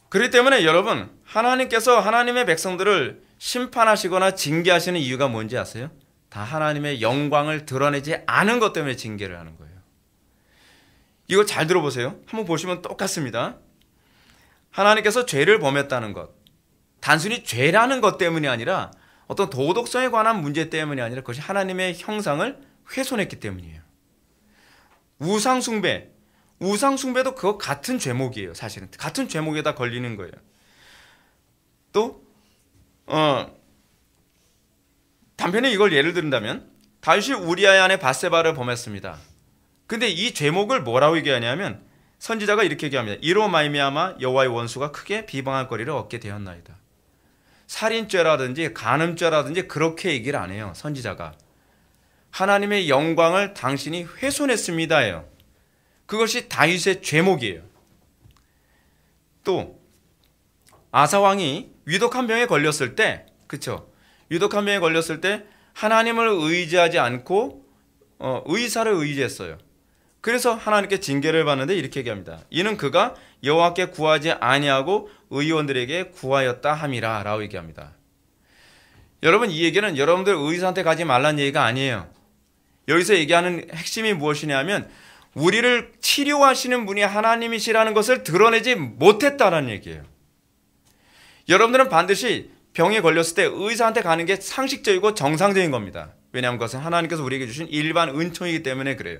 그렇기 때문에 여러분, 하나님께서 하나님의 백성들을 심판하시거나 징계하시는 이유가 뭔지 아세요? 다 하나님의 영광을 드러내지 않은 것 때문에 징계를 하는 거예요. 이거 잘 들어보세요. 한번 보시면 똑같습니다. 하나님께서 죄를 범했다는 것, 단순히 죄라는 것 때문이 아니라 어떤 도덕성에 관한 문제 때문이 아니라 그것이 하나님의 형상을 훼손했기 때문이에요. 우상숭배도 그거 같은 죄목이에요. 사실은 같은 죄목에다 걸리는 거예요. 또 단편에 이걸 예를 든다면, 다윗이 우리아의 아내 밧세바를 범했습니다. 근데 이 죄목을 뭐라고 얘기하냐면, 선지자가 이렇게 얘기합니다. 이로 말미암아 여호와의 원수가 크게 비방할 거리를 얻게 되었나이다. 살인죄라든지 간음죄라든지 그렇게 얘기를 안 해요. 선지자가 하나님의 영광을 당신이 훼손했습니다예요. 그것이 다윗의 죄목이에요. 또 아사 왕이 위독한 병에 걸렸을 때 그쵸? 유독한 병에 걸렸을 때 하나님을 의지하지 않고 의사를 의지했어요. 그래서 하나님께 징계를 받는데 이렇게 얘기합니다. 이는 그가 여호와께 구하지 아니하고 의원들에게 구하였다 함이라 라고 얘기합니다. 여러분, 이 얘기는 여러분들 의사한테 가지 말라는 얘기가 아니에요. 여기서 얘기하는 핵심이 무엇이냐면 우리를 치료하시는 분이 하나님이시라는 것을 드러내지 못했다는 얘기예요. 여러분들은 반드시 병에 걸렸을 때 의사한테 가는 게 상식적이고 정상적인 겁니다. 왜냐하면 그것은 하나님께서 우리에게 주신 일반 은총이기 때문에 그래요.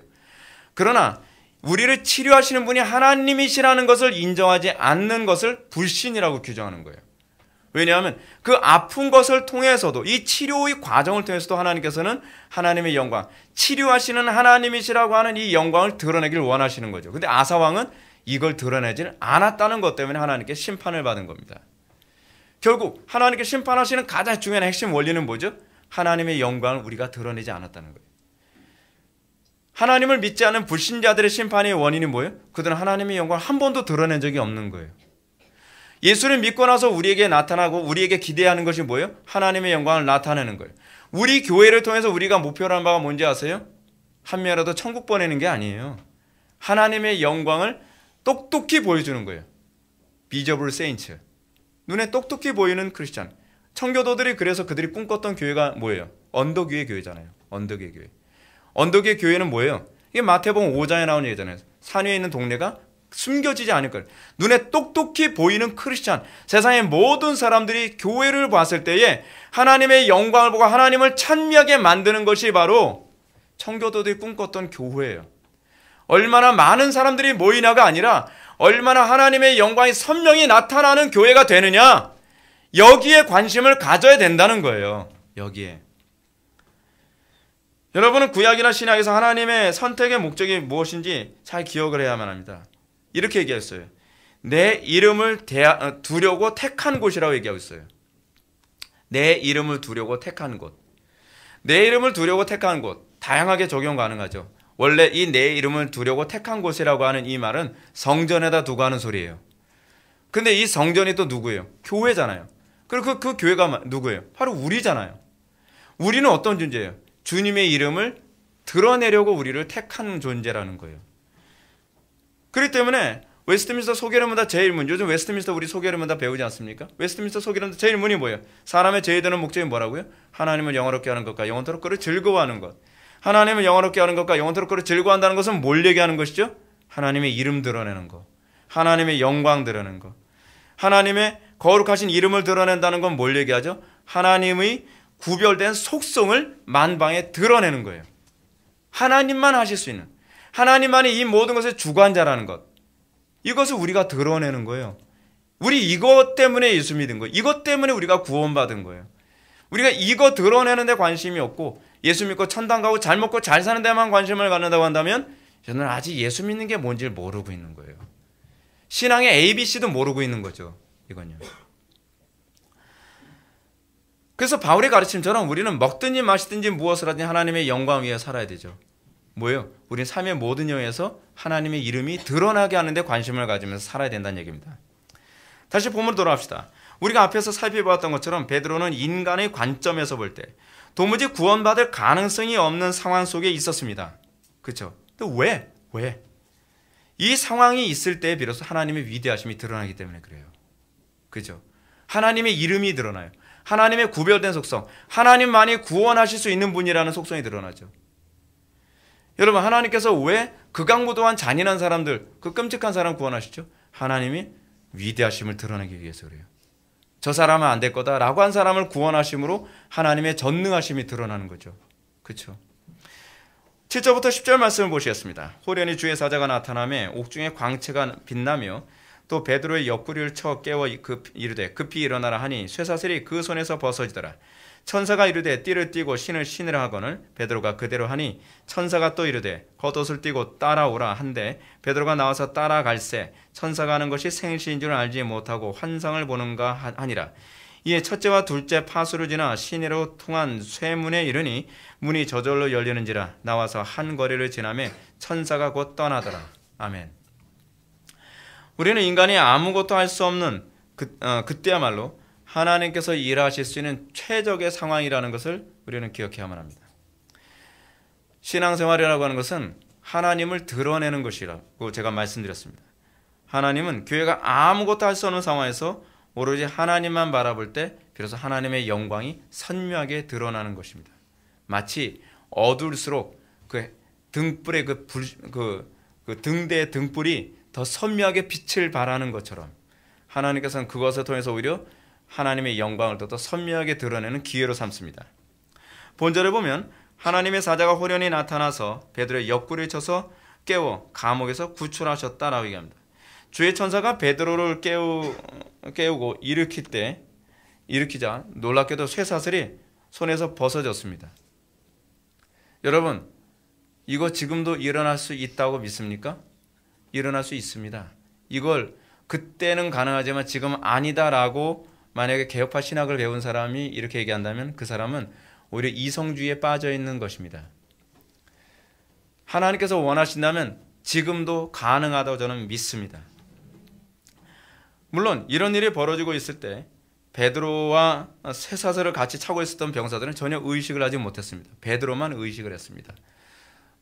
그러나 우리를 치료하시는 분이 하나님이시라는 것을 인정하지 않는 것을 불신이라고 규정하는 거예요. 왜냐하면 그 아픈 것을 통해서도, 이 치료의 과정을 통해서도 하나님께서는 하나님의 영광, 치료하시는 하나님이시라고 하는 이 영광을 드러내길 원하시는 거죠. 근데 아사 왕은 이걸 드러내질 않았다는 것 때문에 하나님께 심판을 받은 겁니다. 결국 하나님께 심판하시는 가장 중요한 핵심 원리는 뭐죠? 하나님의 영광을 우리가 드러내지 않았다는 거예요. 하나님을 믿지 않는 불신자들의 심판의 원인이 뭐예요? 그들은 하나님의 영광을 한 번도 드러낸 적이 없는 거예요. 예수를 믿고 나서 우리에게 나타나고 우리에게 기대하는 것이 뭐예요? 하나님의 영광을 나타내는 거예요. 우리 교회를 통해서 우리가 목표로 한 바가 뭔지 아세요? 한 명이라도 천국 보내는 게 아니에요. 하나님의 영광을 똑똑히 보여주는 거예요. 비저블 세인츠, 눈에 똑똑히 보이는 크리스찬. 청교도들이 그래서 그들이 꿈꿨던 교회가 뭐예요? 언덕 위의 교회잖아요. 언덕 위의 교회. 언덕 위의 교회는 뭐예요? 이게 마태복음 5장에 나오는 얘기잖아요. 산 위에 있는 동네가 숨겨지지 않을 거예요. 눈에 똑똑히 보이는 크리스찬. 세상의 모든 사람들이 교회를 봤을 때에 하나님의 영광을 보고 하나님을 찬미하게 만드는 것이 바로 청교도들이 꿈꿨던 교회예요. 얼마나 많은 사람들이 모이냐가 아니라 얼마나 하나님의 영광이 선명히 나타나는 교회가 되느냐, 여기에 관심을 가져야 된다는 거예요. 여기에. 여러분은 구약이나 신약에서 하나님의 선택의 목적이 무엇인지 잘 기억을 해야만 합니다. 이렇게 얘기했어요. 내 이름을 두려고 택한 곳이라고 얘기하고 있어요. 내 이름을 두려고 택한 곳. 내 이름을 두려고 택한 곳. 다양하게 적용 가능하죠. 원래 이 내 이름을 두려고 택한 곳이라고 하는 이 말은 성전에다 두고 하는 소리예요. 근데 이 성전이 또 누구예요? 교회잖아요. 그리고 그 교회가 누구예요? 바로 우리잖아요. 우리는 어떤 존재예요? 주님의 이름을 드러내려고 우리를 택한 존재라는 거예요. 그렇기 때문에 웨스트민스터 소개문답 제1문, 요즘 웨스트민스터 우리 소개문답 배우지 않습니까? 웨스트민스터 소개문답 제1문이 뭐예요? 사람의 제의되는 목적이 뭐라고요? 하나님을 영화롭게 하는 것과 영원토록 그를 즐거워하는 것. 하나님을 영화롭게 하는 것과 영원토록 그를 즐거워한다는 것은 뭘 얘기하는 것이죠? 하나님의 이름 드러내는 것, 하나님의 영광 드러내는 것, 하나님의 거룩하신 이름을 드러낸다는 건 뭘 얘기하죠? 하나님의 구별된 속성을 만방에 드러내는 거예요. 하나님만 하실 수 있는, 하나님만이 이 모든 것의 주관자라는 것, 이것을 우리가 드러내는 거예요. 우리 이것 때문에 예수 믿은 거예요. 이것 때문에 우리가 구원받은 거예요. 우리가 이거 드러내는 데 관심이 없고 예수 믿고 천당 가고 잘 먹고 잘 사는 데만 관심을 갖는다고 한다면 저는 아직 예수 믿는 게 뭔지를 모르고 있는 거예요. 신앙의 ABC도 모르고 있는 거죠. 이건요. 그래서 바울의 가르침처럼 우리는 먹든지 마시든지 무엇을 하든지 하나님의 영광 위에 살아야 되죠. 뭐예요? 우리는 삶의 모든 영역에서 하나님의 이름이 드러나게 하는 데 관심을 가지면서 살아야 된다는 얘기입니다. 다시 본문으로 돌아갑시다. 우리가 앞에서 살펴보았던 것처럼 베드로는 인간의 관점에서 볼 때 도무지 구원받을 가능성이 없는 상황 속에 있었습니다. 그렇죠? 왜? 이 상황이 있을 때 비로소 하나님의 위대하심이 드러나기 때문에 그래요. 그렇죠? 하나님의 이름이 드러나요. 하나님의 구별된 속성, 하나님만이 구원하실 수 있는 분이라는 속성이 드러나죠. 여러분, 하나님께서 왜 극악무도한 잔인한 사람들, 그 끔찍한 사람 구원하시죠? 하나님이 위대하심을 드러내기 위해서 그래요. 저 사람은 안 될 거다라고 한 사람을 구원하심으로 하나님의 전능하심이 드러나는 거죠. 그렇죠? 7절부터 10절 말씀을 보시겠습니다. 호련히 주의 사자가 나타나며 옥중에 광채가 빛나며 또 베드로의 옆구리를 쳐 깨워 이르되 급히 일어나라 하니 쇠사슬이 그 손에서 벗어지더라. 천사가 이르되 띠를 띠고 신을 신으라 하거늘 베드로가 그대로 하니 천사가 또 이르되 겉옷을 띠고 따라오라 한데 베드로가 나와서 따라갈새 천사가 하는 것이 생시인 줄 알지 못하고 환상을 보는가 하니라. 이에 첫째와 둘째 파수를 지나 시내로 통한 쇠문에 이르니 문이 저절로 열리는지라. 나와서 한 거리를 지나매 천사가 곧 떠나더라. 아멘. 우리는 인간이 아무것도 할 수 없는 그때야말로 하나님께서 일하실 수 있는 최적의 상황이라는 것을 우리는 기억해야만 합니다. 신앙생활이라고 하는 것은 하나님을 드러내는 것이라고 제가 말씀드렸습니다. 하나님은 교회가 아무것도 할 수 없는 상황에서 오로지 하나님만 바라볼 때 비로소 하나님의 영광이 선명하게 드러나는 것입니다. 마치 어두울수록 그 등불의 그 등대의 등불이 더 선명하게 빛을 발하는 것처럼 하나님께서는 그것을 통해서 오히려 하나님의 영광을 더 선명하게 드러내는 기회로 삼습니다. 본절에 보면 하나님의 사자가 호련히 나타나서 베드로의 옆구리를 쳐서 깨워 감옥에서 구출하셨다라고 얘기합니다. 주의 천사가 베드로를 깨우고 일으키자 놀랍게도 쇠사슬이 손에서 벗어졌습니다. 여러분, 이거 지금도 일어날 수 있다고 믿습니까? 일어날 수 있습니다. 이걸 그때는 가능하지만 지금 아니다라고 만약에 개혁파 신학을 배운 사람이 이렇게 얘기한다면 그 사람은 오히려 이성주의에 빠져 있는 것입니다. 하나님께서 원하신다면 지금도 가능하다고 저는 믿습니다. 물론 이런 일이 벌어지고 있을 때 베드로와 쇠사슬을 같이 차고 있었던 병사들은 전혀 의식을 하지 못했습니다. 베드로만 의식을 했습니다.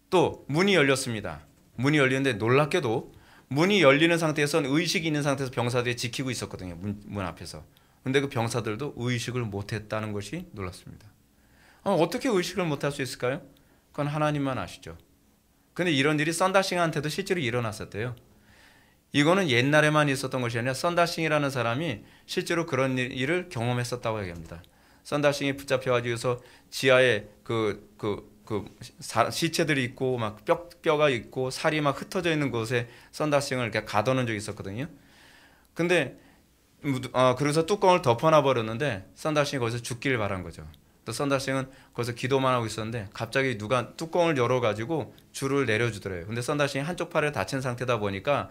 또 문이 열렸습니다. 문이 열리는데 놀랍게도 문이 열리는 상태에서는 의식이 있는 상태에서 병사들이 지키고 있었거든요. 문 앞에서. 근데 그 병사들도 의식을 못했다는 것이 놀랍습니다. 어떻게 의식을 못할 수 있을까요? 그건 하나님만 아시죠. 근데 이런 일이 썬다싱한테도 실제로 일어났었대요. 이거는 옛날에만 있었던 것이 아니라 썬다싱이라는 사람이 실제로 그런 일을 경험했었다고 얘기합니다. 썬다싱이 붙잡혀가지고서 지하에 시체들이 있고 막 뼈가 있고 살이 막 흩어져 있는 곳에 썬다싱을 이렇게 가둬놓은 적이 있었거든요. 근데 그래서 뚜껑을 덮어놔 버렸는데 썬다싱이 거기서 죽기를 바란 거죠. 또 썬다싱은 거기서 기도만 하고 있었는데 갑자기 누가 뚜껑을 열어가지고 줄을 내려주더래요. 근데 썬다싱이 한쪽 팔을 다친 상태다 보니까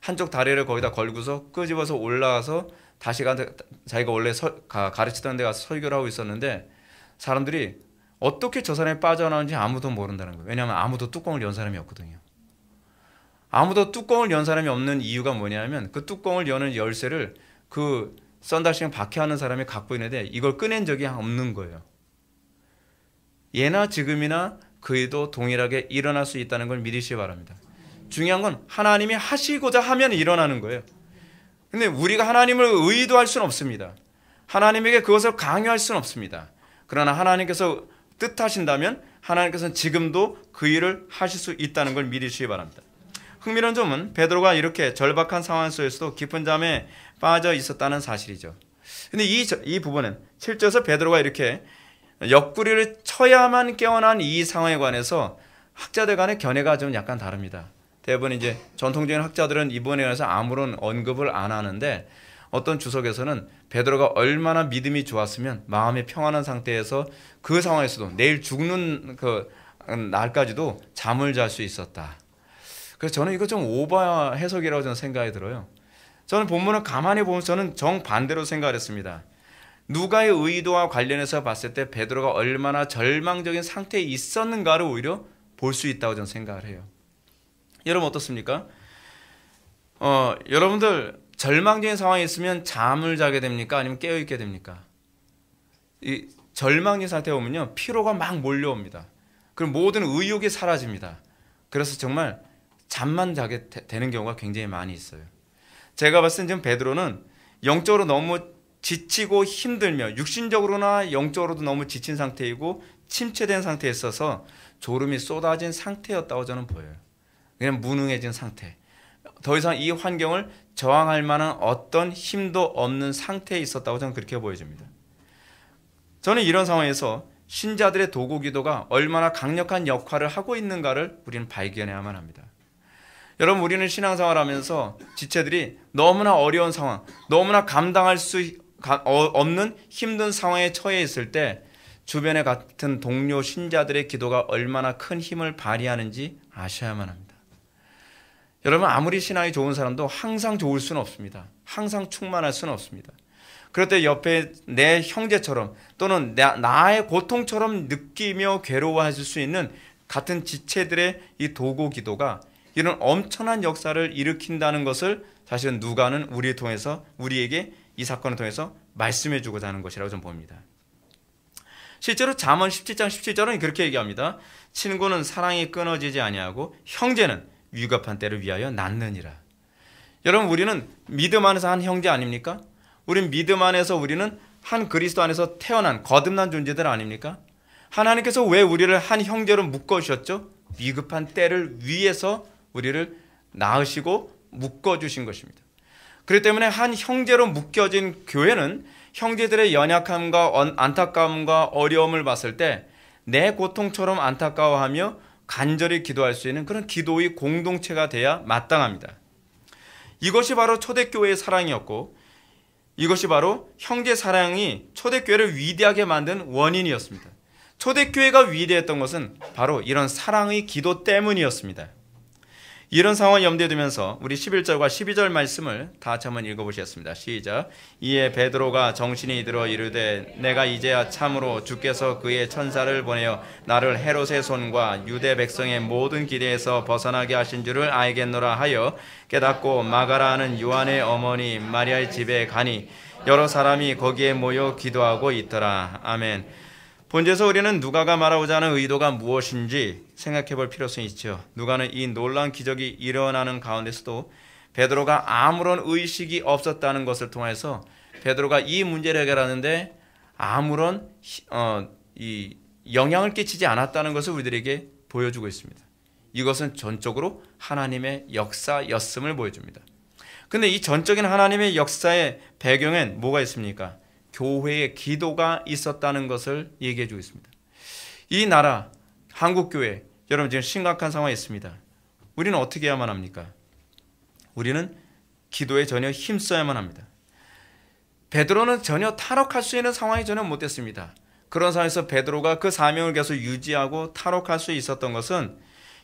한쪽 다리를 거기다 걸고서 끄집어서 올라와서 다시 자기가 원래 가르치던 데 가서 설교를 하고 있었는데 사람들이 어떻게 저 사람이 빠져나오는지 아무도 모른다는 거예요. 왜냐하면 아무도 뚜껑을 연 사람이 없거든요. 아무도 뚜껑을 연 사람이 없는 이유가 뭐냐면 그 뚜껑을 여는 열쇠를 그 썬다싱 박해하는 사람이 갖고 있는데 이걸 꺼낸 적이 없는 거예요. 예나 지금이나 그에도 동일하게 일어날 수 있다는 걸 믿으시기 바랍니다. 중요한 건 하나님이 하시고자 하면 일어나는 거예요. 근데 우리가 하나님을 의도할 수는 없습니다. 하나님에게 그것을 강요할 수는 없습니다. 그러나 하나님께서 뜻하신다면 하나님께서는 지금도 그 일을 하실 수 있다는 걸 믿으시기 바랍니다. 흥미로운 점은 베드로가 이렇게 절박한 상황 속에서도 깊은 잠에 빠져 있었다는 사실이죠. 근데 이 부분은 7절에서 베드로가 이렇게 옆구리를 쳐야만 깨어난 이 상황에 관해서 학자들 간의 견해가 좀 약간 다릅니다. 대부분 이제 전통적인 학자들은 이 부분에 관해서 아무런 언급을 안 하는데 어떤 주석에서는 베드로가 얼마나 믿음이 좋았으면 마음이 평안한 상태에서 그 상황에서도 내일 죽는 그 날까지도 잠을 잘 수 있었다. 그래서 저는 이거 좀 오버 해석이라고 저는 생각이 들어요. 저는 본문을 가만히 보면 저는 정반대로 생각을 했습니다. 누가의 의도와 관련해서 봤을 때 베드로가 얼마나 절망적인 상태에 있었는가를 오히려 볼 수 있다고 저는 생각을 해요. 여러분 어떻습니까? 여러분들 절망적인 상황에 있으면 잠을 자게 됩니까? 아니면 깨어있게 됩니까? 이 절망적인 상태에 오면요 피로가 막 몰려옵니다. 그럼 모든 의욕이 사라집니다. 그래서 정말 잠만 자게 되는 경우가 굉장히 많이 있어요. 제가 봤을 때 지금 베드로는 영적으로 너무 지치고 힘들며 육신적으로나 영적으로도 너무 지친 상태이고 침체된 상태에 있어서 졸음이 쏟아진 상태였다고 저는 보여요. 그냥 무능해진 상태. 더 이상 이 환경을 저항할 만한 어떤 힘도 없는 상태에 있었다고 저는 그렇게 보여집니다. 저는 이런 상황에서 신자들의 도구 기도가 얼마나 강력한 역할을 하고 있는가를 우리는 발견해야만 합니다. 여러분 우리는 신앙생활 하면서 지체들이 너무나 어려운 상황, 너무나 감당할 수 없는 힘든 상황에 처해 있을 때 주변에 같은 동료 신자들의 기도가 얼마나 큰 힘을 발휘하는지 아셔야만 합니다. 여러분 아무리 신앙이 좋은 사람도 항상 좋을 수는 없습니다. 항상 충만할 수는 없습니다. 그럴 때 옆에 내 형제처럼 또는 나의 고통처럼 느끼며 괴로워하실 수 있는 같은 지체들의 이 도구 기도가 이런 엄청난 역사를 일으킨다는 것을 사실은 누가는 우리를 통해서 우리에게 이 사건을 통해서 말씀해 주고자 하는 것이라고 저는 봅니다. 실제로 잠언 17장 17절은 그렇게 얘기합니다. 친구는 사랑이 끊어지지 아니하고 형제는 위급한 때를 위하여 낳느니라. 여러분, 우리는 믿음 안에서 한 형제 아닙니까? 우린 믿음 안에서 우리는 한 그리스도 안에서 태어난 거듭난 존재들 아닙니까? 하나님께서 왜 우리를 한 형제로 묶어주셨죠? 위급한 때를 위해서 우리를 낳으시고 묶어주신 것입니다. 그렇기 때문에 한 형제로 묶여진 교회는 형제들의 연약함과 안타까움과 어려움을 봤을 때 내 고통처럼 안타까워하며 간절히 기도할 수 있는 그런 기도의 공동체가 돼야 마땅합니다. 이것이 바로 초대교회의 사랑이었고, 이것이 바로 형제 사랑이 초대교회를 위대하게 만든 원인이었습니다. 초대교회가 위대했던 것은 바로 이런 사랑의 기도 때문이었습니다. 이런 상황을 염두에 두면서 우리 11절과 12절 말씀을 다 같이 한번 읽어보시겠습니다. 시작. 이에 베드로가 정신이 들어 이르되 내가 이제야 참으로 주께서 그의 천사를 보내어 나를 헤롯의 손과 유대 백성의 모든 기대에서 벗어나게 하신 줄을 알겠노라 하여 깨닫고 마가라 하는 요한의 어머니 마리아의 집에 가니 여러 사람이 거기에 모여 기도하고 있더라. 아멘. 본제에서 우리는 누가가 말하고자 하는 의도가 무엇인지 생각해 볼 필요성이 있죠. 누가는 이 놀라운 기적이 일어나는 가운데서도 베드로가 아무런 의식이 없었다는 것을 통해서 베드로가 이 문제를 해결하는데 아무런 이 영향을 끼치지 않았다는 것을 우리들에게 보여주고 있습니다. 이것은 전적으로 하나님의 역사였음을 보여줍니다. 그런데 이 전적인 하나님의 역사의 배경엔 뭐가 있습니까? 교회의 기도가 있었다는 것을 얘기해 주고 있습니다. 이 나라 한국교회, 여러분 지금 심각한 상황이 있습니다. 우리는 어떻게 해야만 합니까? 우리는 기도에 전혀 힘써야만 합니다. 베드로는 전혀 탈옥할 수 있는 상황이 전혀 못 됐습니다. 그런 상황에서 베드로가 그 사명을 계속 유지하고 탈옥할 수 있었던 것은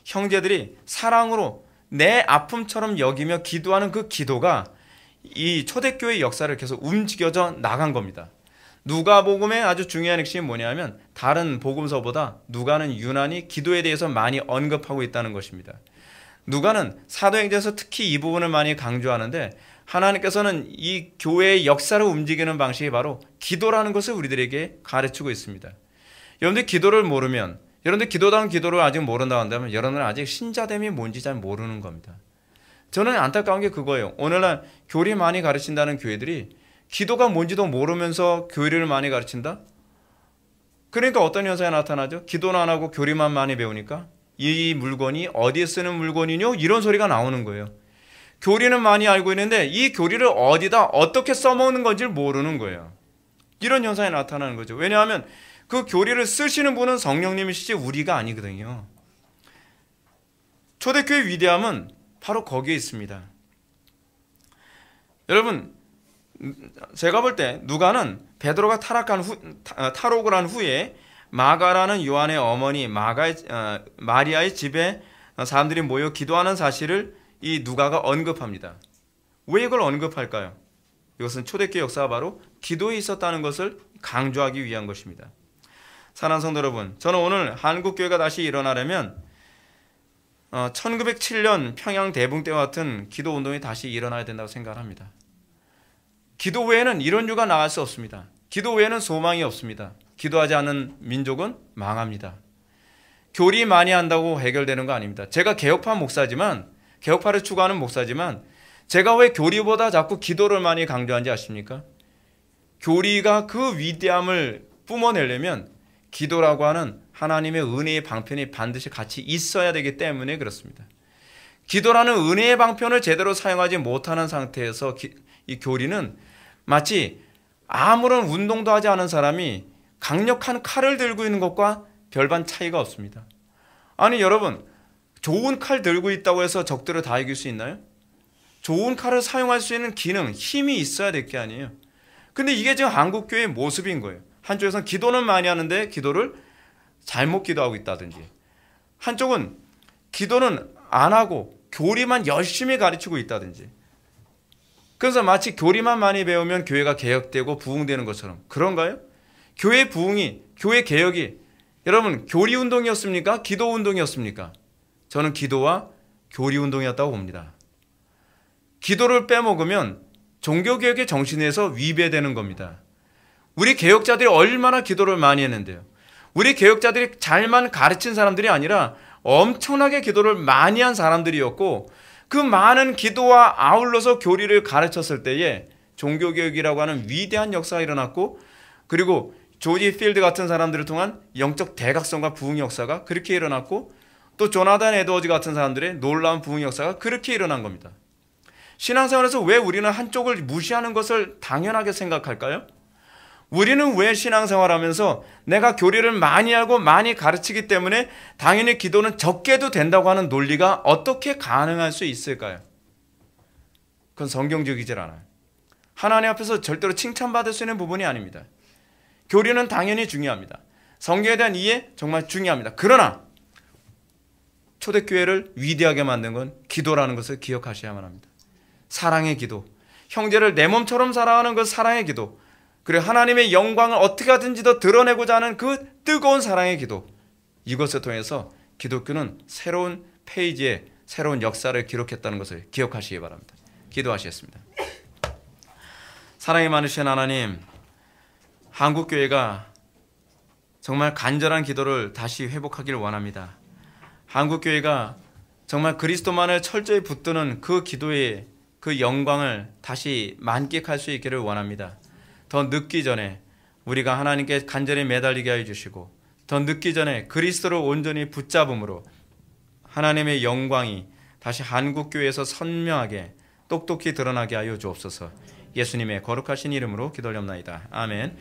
형제들이 사랑으로 내 아픔처럼 여기며 기도하는 그 기도가 이 초대교회의 역사를 계속 움직여져 나간 겁니다. 누가복음의 아주 중요한 핵심이 뭐냐면 다른 복음서보다 누가는 유난히 기도에 대해서 많이 언급하고 있다는 것입니다. 누가는 사도행전에서 특히 이 부분을 많이 강조하는데 하나님께서는 이 교회의 역사를 움직이는 방식이 바로 기도라는 것을 우리들에게 가르치고 있습니다. 여러분들 기도를 모르면, 여러분들 기도다운 기도를 아직 모른다고 한다면 여러분은 아직 신자됨이 뭔지 잘 모르는 겁니다. 저는 안타까운 게 그거예요. 오늘날 교리 많이 가르친다는 교회들이 기도가 뭔지도 모르면서 교리를 많이 가르친다? 그러니까 어떤 현상이 나타나죠? 기도는 안 하고 교리만 많이 배우니까 이 물건이 어디에 쓰는 물건이뇨? 이런 소리가 나오는 거예요. 교리는 많이 알고 있는데 이 교리를 어디다 어떻게 써먹는 건지를 모르는 거예요. 이런 현상이 나타나는 거죠. 왜냐하면 그 교리를 쓰시는 분은 성령님이시지 우리가 아니거든요. 초대교회의 위대함은 바로 거기에 있습니다. 여러분, 제가 볼 때 누가는 베드로가 탈옥을 한 후에 마가라는 요한의 어머니 마리아의 집에 사람들이 모여 기도하는 사실을 이 누가가 언급합니다. 왜 이걸 언급할까요? 이것은 초대교회 역사가 바로 기도에 있었다는 것을 강조하기 위한 것입니다. 사랑하는 성도 여러분, 저는 오늘 한국교회가 다시 일어나려면 1907년 평양 대붕 때와 같은 기도 운동이 다시 일어나야 된다고 생각합니다. 기도 외에는 이런 이유가 나갈 수 없습니다. 기도 외에는 소망이 없습니다. 기도하지 않는 민족은 망합니다. 교리 많이 한다고 해결되는 거 아닙니다. 제가 개혁파 목사지만, 개혁파를 추구하는 목사지만 제가 왜 교리보다 자꾸 기도를 많이 강조하는지 아십니까? 교리가 그 위대함을 뿜어내려면 기도라고 하는 하나님의 은혜의 방편이 반드시 같이 있어야 되기 때문에 그렇습니다. 기도라는 은혜의 방편을 제대로 사용하지 못하는 상태에서 이 교리는 마치 아무런 운동도 하지 않은 사람이 강력한 칼을 들고 있는 것과 별반 차이가 없습니다. 아니 여러분, 좋은 칼 들고 있다고 해서 적들을 다 이길 수 있나요? 좋은 칼을 사용할 수 있는 기능, 힘이 있어야 될 게 아니에요. 근데 이게 지금 한국교회의 모습인 거예요. 한쪽에서는 기도는 많이 하는데 기도를 잘못 기도하고 있다든지, 한쪽은 기도는 안 하고 교리만 열심히 가르치고 있다든지, 그래서 마치 교리만 많이 배우면 교회가 개혁되고 부흥되는 것처럼. 그런가요? 교회 부흥이, 교회 개혁이 여러분 교리 운동이었습니까? 기도 운동이었습니까? 저는 기도와 교리 운동이었다고 봅니다. 기도를 빼먹으면 종교개혁의 정신에서 위배되는 겁니다. 우리 개혁자들이 얼마나 기도를 많이 했는데요. 우리 개혁자들이 잘만 가르친 사람들이 아니라 엄청나게 기도를 많이 한 사람들이었고, 그 많은 기도와 아울러서 교리를 가르쳤을 때에 종교개혁이라고 하는 위대한 역사가 일어났고, 그리고 조지 필드 같은 사람들을 통한 영적 대각성과 부흥 역사가 그렇게 일어났고, 또 조나단 에드워즈 같은 사람들의 놀라운 부흥 역사가 그렇게 일어난 겁니다. 신앙생활에서 왜 우리는 한쪽을 무시하는 것을 당연하게 생각할까요? 우리는 왜 신앙생활하면서 내가 교리를 많이 알고 많이 가르치기 때문에 당연히 기도는 적게 해도 된다고 하는 논리가 어떻게 가능할 수 있을까요? 그건 성경적이질 않아요. 하나님 앞에서 절대로 칭찬받을 수 있는 부분이 아닙니다. 교리는 당연히 중요합니다. 성경에 대한 이해 정말 중요합니다. 그러나 초대교회를 위대하게 만든 건 기도라는 것을 기억하셔야만 합니다. 사랑의 기도, 형제를 내 몸처럼 사랑하는 그 사랑의 기도, 그리고 하나님의 영광을 어떻게 하든지 더 드러내고자 하는 그 뜨거운 사랑의 기도, 이것을 통해서 기독교는 새로운 페이지에 새로운 역사를 기록했다는 것을 기억하시기 바랍니다. 기도하시겠습니다. 사랑이 많으신 하나님, 한국교회가 정말 간절한 기도를 다시 회복하기를 원합니다. 한국교회가 정말 그리스도만을 철저히 붙드는 그 기도의 그 영광을 다시 만끽할 수 있기를 원합니다. 더 늦기 전에 우리가 하나님께 간절히 매달리게 하여 주시고, 더 늦기 전에 그리스도를 온전히 붙잡음으로 하나님의 영광이 다시 한국교회에서 선명하게 똑똑히 드러나게 하여 주옵소서. 예수님의 거룩하신 이름으로 기도하옵나이다. 아멘.